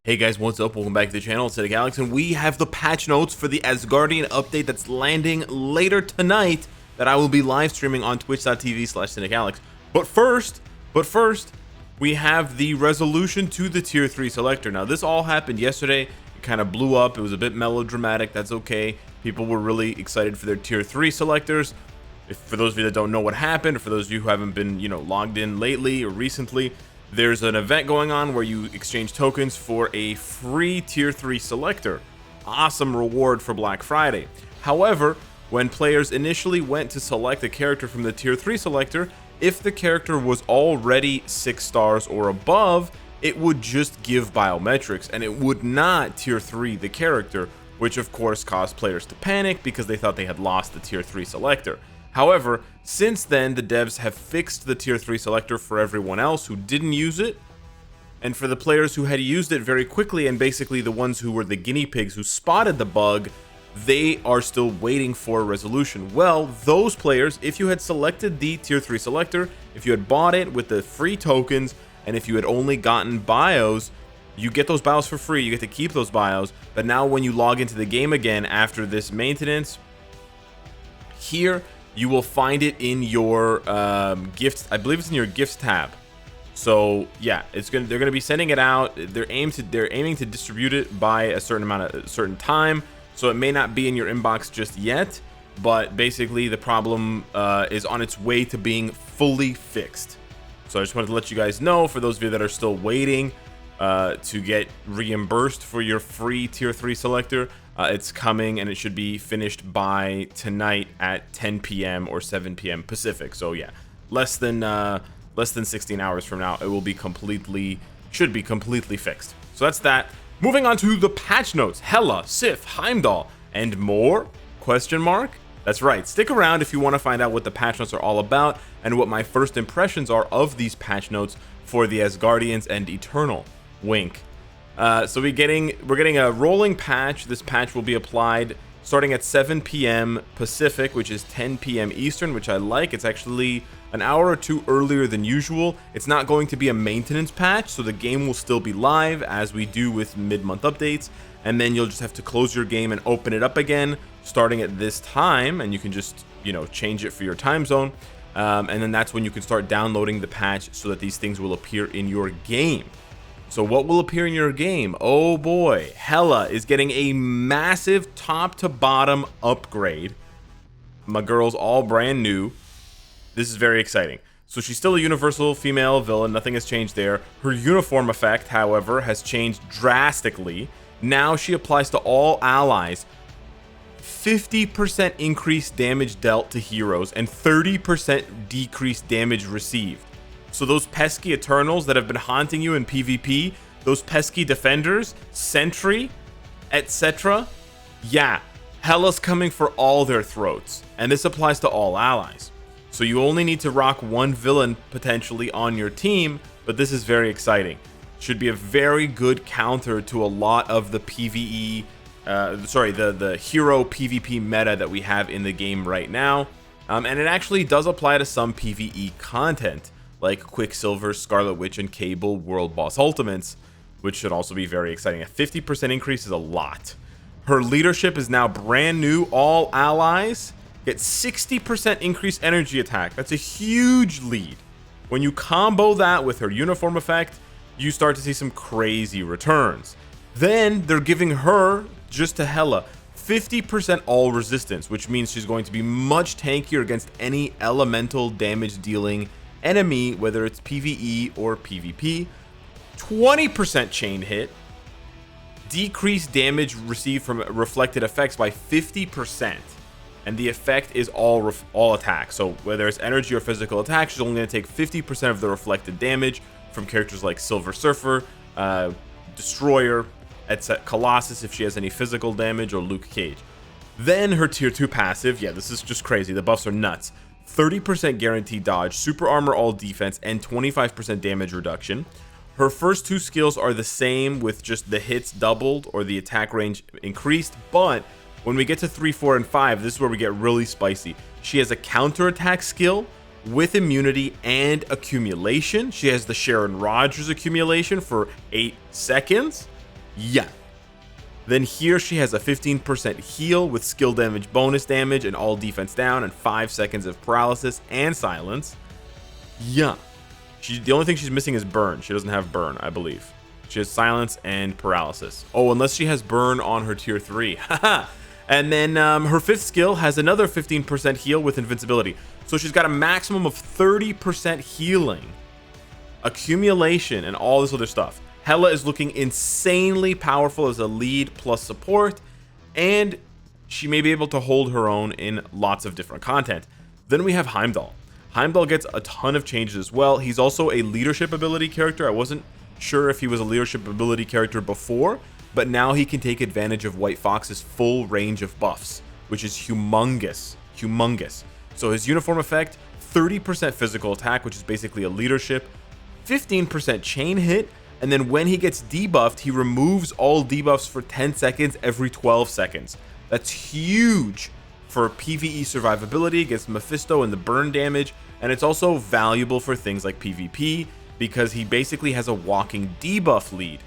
Hey guys, what's up? Welcome back to the channel. It's Cynicalex, and we have the patch notes for the Asgardian update that's landing later tonight that I will be live streaming on twitch.tv/Cynicalex. But first, we have the resolution to the tier 3 selector. Now, this all happened yesterday. It kind of blew up. It was a bit melodramatic. That's okay. People were really excited for their tier 3 selectors. For those of you that don't know what happened, or for those of you who haven't been, logged in lately or recently, there's an event going on where you exchange tokens for a free tier 3 selector. Awesome reward for Black Friday. However, when players initially went to select a character from the tier 3 selector, if the character was already 6 stars or above, it would just give biometrics and it would not tier 3 the character, which of course caused players to panic because they thought they had lost the tier 3 selector. However, since then, the devs have fixed the tier 3 selector for everyone else who didn't use it, and for the players who had used it very quickly, and basically the ones who were the guinea pigs who spotted the bug, they are still waiting for a resolution. Well, those players, if you had selected the tier 3 selector, if you had bought it with the free tokens, and if you had only gotten bios, you get those bios for free, you get to keep those bios, but now when you log into the game again after this maintenance, here, you will find it in your gifts. I believe it's in your gifts tab. So yeah, they're gonna be sending it out. They're aiming to distribute it by a certain time. So it may not be in your inbox just yet, but basically the problem is on its way to being fully fixed. So I just wanted to let you guys know, for those of you that are still waiting to get reimbursed for your free tier 3 selector, it's coming, and it should be finished by tonight at 10 p.m. or 7 p.m. Pacific. So yeah, less than 16 hours from now, it will be should be completely fixed. So that's that. Moving on to the patch notes: Hela, SIF, Heimdall, and more? Question mark? That's right. Stick around if you want to find out what the patch notes are all about and what my first impressions are of these patch notes for the Asgardians and Eternal. Wink. So we're getting a rolling patch. This patch will be applied starting at 7 p.m. Pacific, which is 10 p.m. Eastern, which I like. It's actually an hour or two earlier than usual. It's not going to be a maintenance patch, so the game will still be live as we do with mid-month updates, and then you'll just have to close your game and open it up again starting at this time, and you can just change it for your time zone, and then that's when you can start downloading the patch so that these things will appear in your game. So what will appear in your game? Oh boy, Hela is getting a massive top to bottom upgrade. My girl's all brand new. This is very exciting. So she's still a universal female villain, nothing has changed there. Her uniform effect, however, has changed drastically. Now she applies to all allies. 50% increased damage dealt to heroes and 30% decreased damage received. So those pesky Eternals that have been haunting you in PvP, those pesky defenders, Sentry, etc. Yeah, Hela's coming for all their throats. And this applies to all allies. So you only need to rock one villain potentially on your team, but this is very exciting. Should be a very good counter to a lot of the PvE, the hero PvP meta that we have in the game right now. And it actually does apply to some PvE content, like Quicksilver, Scarlet Witch, and Cable World Boss Ultimates, which should also be very exciting. A 50% increase is a lot. Her leadership is now brand new. All allies get 60% increased energy attack. That's a huge lead. When you combo that with her uniform effect, you start to see some crazy returns. Then they're giving her, just to Hela, 50% all resistance, which means she's going to be much tankier against any elemental damage dealing enemy, whether it's PvE or PvP. 20% chain hit, decreased damage received from reflected effects by 50%, and the effect is all attack. So whether it's energy or physical attack, she's only going to take 50% of the reflected damage from characters like Silver Surfer, Destroyer, etc. Colossus if she has any physical damage, or Luke Cage. Then her tier 2 passive, yeah, this is just crazy. The buffs are nuts. 30% guaranteed dodge, super armor all defense, and 25% damage reduction. Her first two skills are the same, with just the hits doubled or the attack range increased, but when we get to 3, 4, and 5, this is where we get really spicy. She has a counterattack skill with immunity and accumulation. She has the Sharon Rogers accumulation for 8 seconds. Yeah. Then here she has a 15% heal with skill damage, bonus damage, and all defense down, and 5 seconds of paralysis and silence. Yeah. The only thing she's missing is burn. She doesn't have burn, I believe. She has silence and paralysis. Oh, unless she has burn on her tier 3. Haha. And then her 5th skill has another 15% heal with invincibility. So she's got a maximum of 30% healing, accumulation, and all this other stuff. Hela is looking insanely powerful as a lead plus support, and she may be able to hold her own in lots of different content. Then we have Heimdall. Heimdall gets a ton of changes as well. He's also a leadership ability character. I wasn't sure if he was a leadership ability character before, but now he can take advantage of White Fox's full range of buffs, which is humongous. So his uniform effect, 30% physical attack, which is basically a leadership, 15% chain hit, and then when he gets debuffed, he removes all debuffs for 10 seconds every 12 seconds. That's huge for PvE survivability against Mephisto and the burn damage, and it's also valuable for things like PvP because he basically has a walking debuff lead.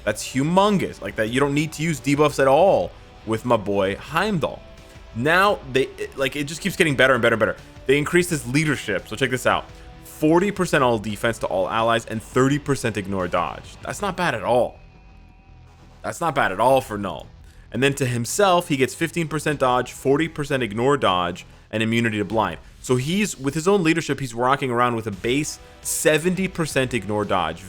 That's humongous. Like that, you don't need to use debuffs at all with my boy Heimdall. Now it just keeps getting better and better and better. They increased his leadership, so check this out. 40% all defense to all allies and 30% ignore dodge. That's not bad at all. That's not bad at all for Null. And then to himself, he gets 15% dodge, 40% ignore dodge, and immunity to blind. So he's, with his own leadership, he's rocking around with a base 70% ignore dodge.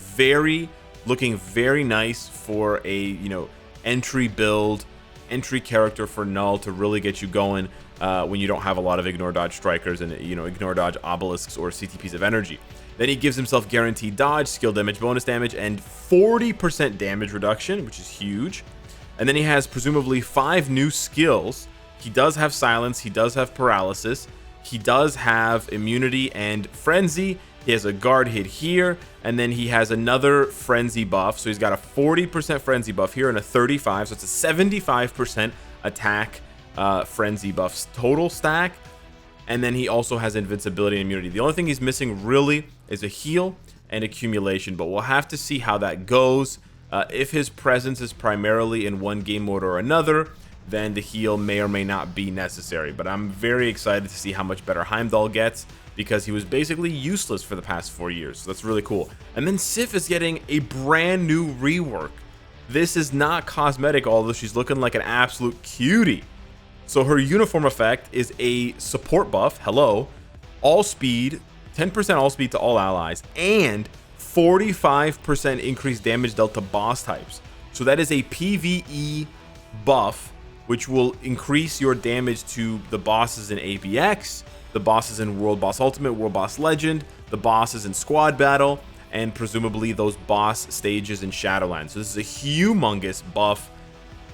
Looking very nice for a, entry build, entry character for Null to really get you going when you don't have a lot of ignore dodge strikers and ignore dodge obelisks or CTPs of energy. Then he gives himself guaranteed dodge, skill damage, bonus damage, and 40% damage reduction, which is huge. And then he has presumably 5 new skills. He does have silence, he does have paralysis, he does have immunity and frenzy. He has a guard hit here, and then he has another frenzy buff. So he's got a 40% frenzy buff here and a 35, so it's a 75% attack frenzy buffs total stack. And then he also has invincibility and immunity. The only thing he's missing really is a heal and accumulation, but we'll have to see how that goes. If his presence is primarily in one game mode or another, then the heal may or may not be necessary. But I'm very excited to see how much better Heimdall gets, because he was basically useless for the past 4 years. So that's really cool. And then Sif is getting a brand new rework. This is not cosmetic, although she's looking like an absolute cutie. So her uniform effect is a support buff, hello, all speed, 10% all speed to all allies, and 45% increased damage dealt to boss types. So that is a PvE buff, which will increase your damage to the bosses in ABX, the bosses in World Boss Ultimate, World Boss Legend, the bosses in Squad Battle, and presumably those boss stages in Shadowlands. So this is a humongous buff.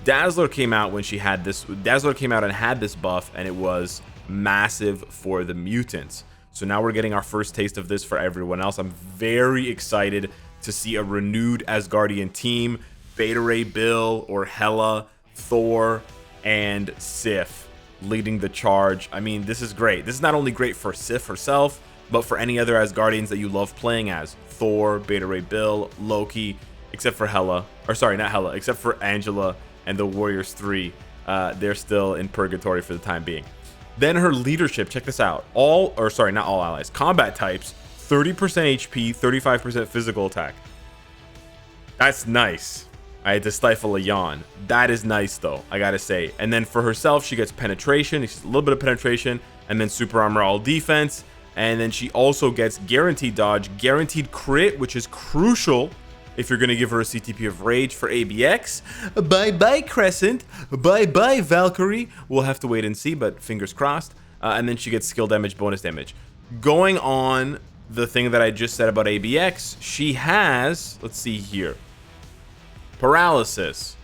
Dazzler came out when she had this. Dazzler came out and had this buff, and it was massive for the mutants. So now we're getting our first taste of this for everyone else. I'm very excited to see a renewed Asgardian team. Beta Ray Bill or Hela, Thor, and Sif leading the charge. I mean, this is great. This is not only great for Sif herself, but for any other Asgardians that you love playing as. Thor, Beta Ray Bill, Loki, except for Hela. Or sorry, not Hela, except for Angela and the Warriors 3. They're still in purgatory for the time being. Then her leadership, check this out. Not all allies. Combat types, 30% HP, 35% physical attack. That's nice. I had to stifle a yawn. That is nice though, I gotta say. And then for herself, she gets penetration, a little bit of penetration, and then super armor all defense. And then she also gets guaranteed dodge, guaranteed crit, which is crucial if you're gonna give her a CTP of rage for ABX. Bye-bye Crescent, bye-bye Valkyrie. We'll have to wait and see, but fingers crossed. And then she gets skill damage, bonus damage. Going on the thing that I just said about ABX, she has, let's see here, paralysis.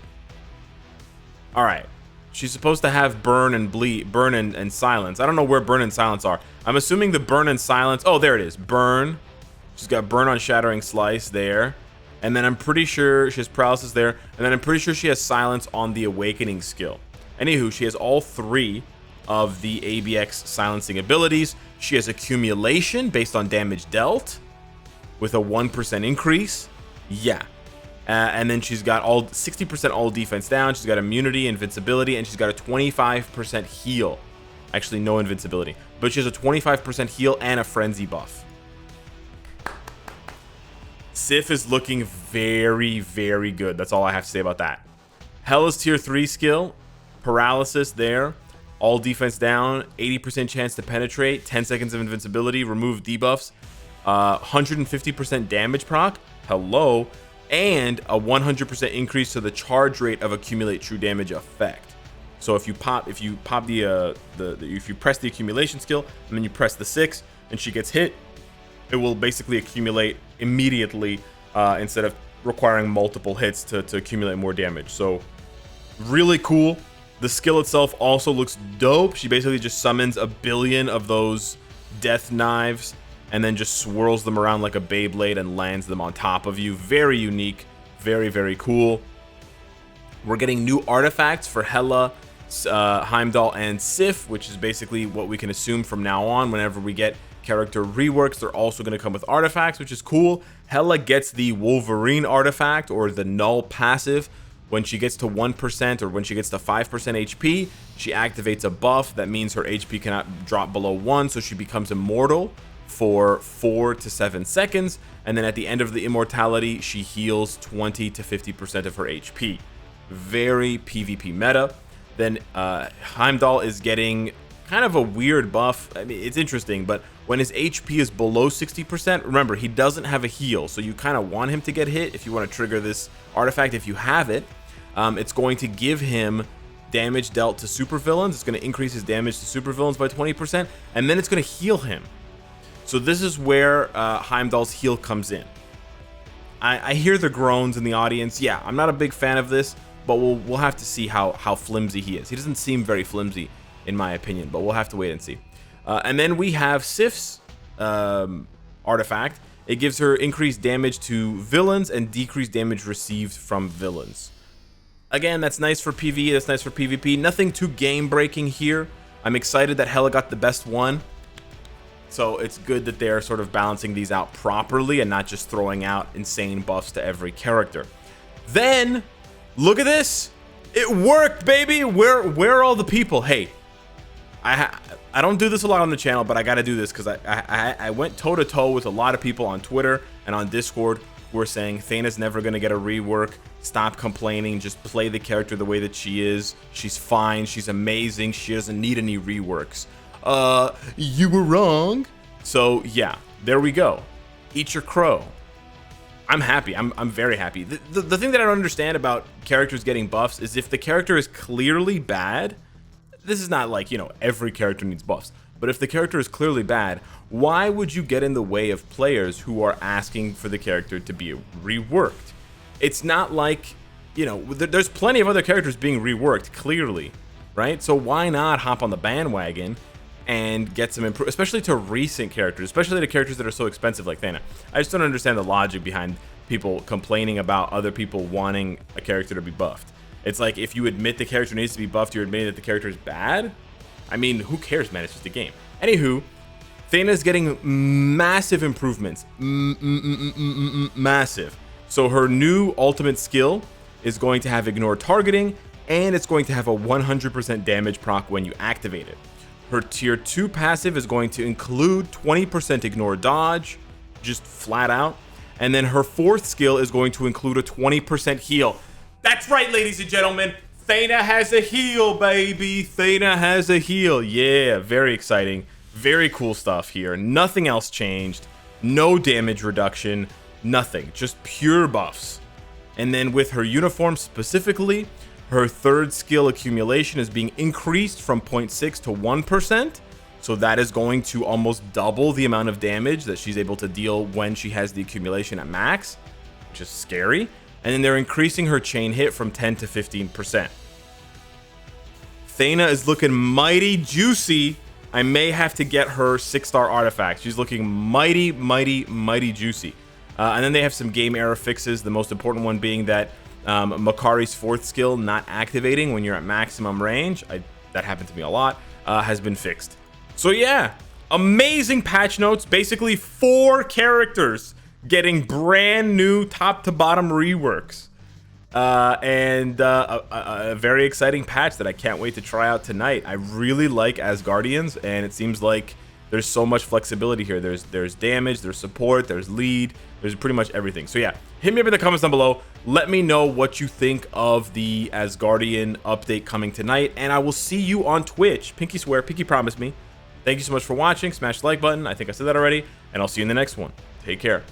All right, she's supposed to have burn and bleed, burn and silence. I don't know where burn and silence are. I'm assuming the burn and silence. Oh, there it is. Burn. She's got burn on shattering slice there, and then I'm pretty sure she has paralysis there, and then I'm pretty sure she has silence on the awakening skill. Anywho, she has all 3 of the ABX silencing abilities. She has accumulation based on damage dealt with a 1% increase. Yeah. And then she's got all 60% all defense down. She's got immunity, invincibility, and she's got a 25% heal. Actually, no invincibility, but she has a 25% heal and a frenzy buff. SIF is looking very, very good. That's all I have to say about that. Hela's tier 3 skill, paralysis there. All defense down, 80% chance to penetrate, 10 seconds of invincibility, remove debuffs, 150% damage proc. Hello. And a 100% increase to the charge rate of accumulate true damage effect. So if you press the accumulation skill and then you press the 6 and she gets hit, it will basically accumulate immediately instead of requiring multiple hits to accumulate more damage. So really cool. The skill itself also looks dope. She basically just summons a billion of those death knives and then just swirls them around like a Beyblade and lands them on top of you. Very unique, very, very cool. We're getting new artifacts for Hela, Heimdall, and SIF, which is basically what we can assume from now on. Whenever we get character reworks, they're also going to come with artifacts, which is cool. Hela gets the Wolverine artifact, or the null passive. When she gets to 1% or when she gets to 5% HP, she activates a buff. That means her HP cannot drop below 1, so she becomes immortal for 4 to 7 seconds, and then at the end of the immortality she heals 20 to 50% of her HP. Very PvP meta. Then Heimdall is getting kind of a weird buff. I mean, it's interesting, but when his HP is below 60%, remember, he doesn't have a heal, so you kind of want him to get hit if you want to trigger this artifact. If you have it, it's going to give him damage dealt to supervillains. It's going to increase his damage to supervillains by 20%, and then it's going to heal him. So this is where Heimdall's heal comes in. I hear the groans in the audience. Yeah, I'm not a big fan of this, but we'll have to see how flimsy he is. He doesn't seem very flimsy, in my opinion, but we'll have to wait and see. And then we have Sif's artifact. It gives her increased damage to villains and decreased damage received from villains. Again, that's nice for PvE, that's nice for PvP. Nothing too game-breaking here. I'm excited that Hela got the best one. So it's good that they're sort of balancing these out properly and not just throwing out insane buffs to every character. Then, look at this. It worked, baby. Where are all the people? Hey, I don't do this a lot on the channel, but I got to do this because I went toe-to-toe with a lot of people on Twitter and on Discord who are saying THENA's never going to get a rework. Stop complaining. Just play the character the way that she is. She's fine. She's amazing. She doesn't need any reworks. You were wrong. So yeah, there we go. Eat your crow. I'm happy. I'm very happy. The thing that I don't understand about characters getting buffs is if the character is clearly bad. This is not like, you know, every character needs buffs, but if the character is clearly bad, why would you get in the way of players who are asking for the character to be reworked? It's not like, you know, there's plenty of other characters being reworked clearly, right? So why not hop on the bandwagon and get some improvement, especially to recent characters, especially to characters that are so expensive like THENA. I just don't understand the logic behind people complaining about other people wanting a character to be buffed. It's like, if you admit the character needs to be buffed, you're admitting that the character is bad? I mean, who cares, man? It's just a game. Anywho, THENA is getting massive improvements. Massive. So her new ultimate skill is going to have ignore targeting, and it's going to have a 100% damage proc when you activate it. Her tier 2 passive is going to include 20% ignore dodge, just flat out. And then her 4th skill is going to include a 20% heal. That's right, ladies and gentlemen. THENA has a heal, baby. THENA has a heal. Yeah, very exciting. Very cool stuff here. Nothing else changed. No damage reduction. Nothing. Just pure buffs. And then with her uniform specifically, her 3rd skill accumulation is being increased from 0.6 to 1%. So that is going to almost double the amount of damage that she's able to deal when she has the accumulation at max, which is scary. And then they're increasing her chain hit from 10 to 15%. THENA is looking mighty juicy. I may have to get her 6-star artifact. She's looking mighty, mighty, mighty juicy. And then they have some game error fixes. The most important one being that Makari's 4th skill not activating when you're at maximum range, that happened to me a lot, has been fixed. So yeah, amazing patch notes. Basically 4 characters getting brand new top to bottom reworks. And a very exciting patch that I can't wait to try out tonight. I really like Asgardians, and it seems like there's so much flexibility here. There's damage, there's support, there's lead, there's pretty much everything. So yeah, hit me up in the comments down below. Let me know what you think of the Asgardian update coming tonight, and I will see you on Twitch. Pinky swear, Pinky promise me. Thank you so much for watching. Smash the like button. I think I said that already, and I'll see you in the next one. Take care.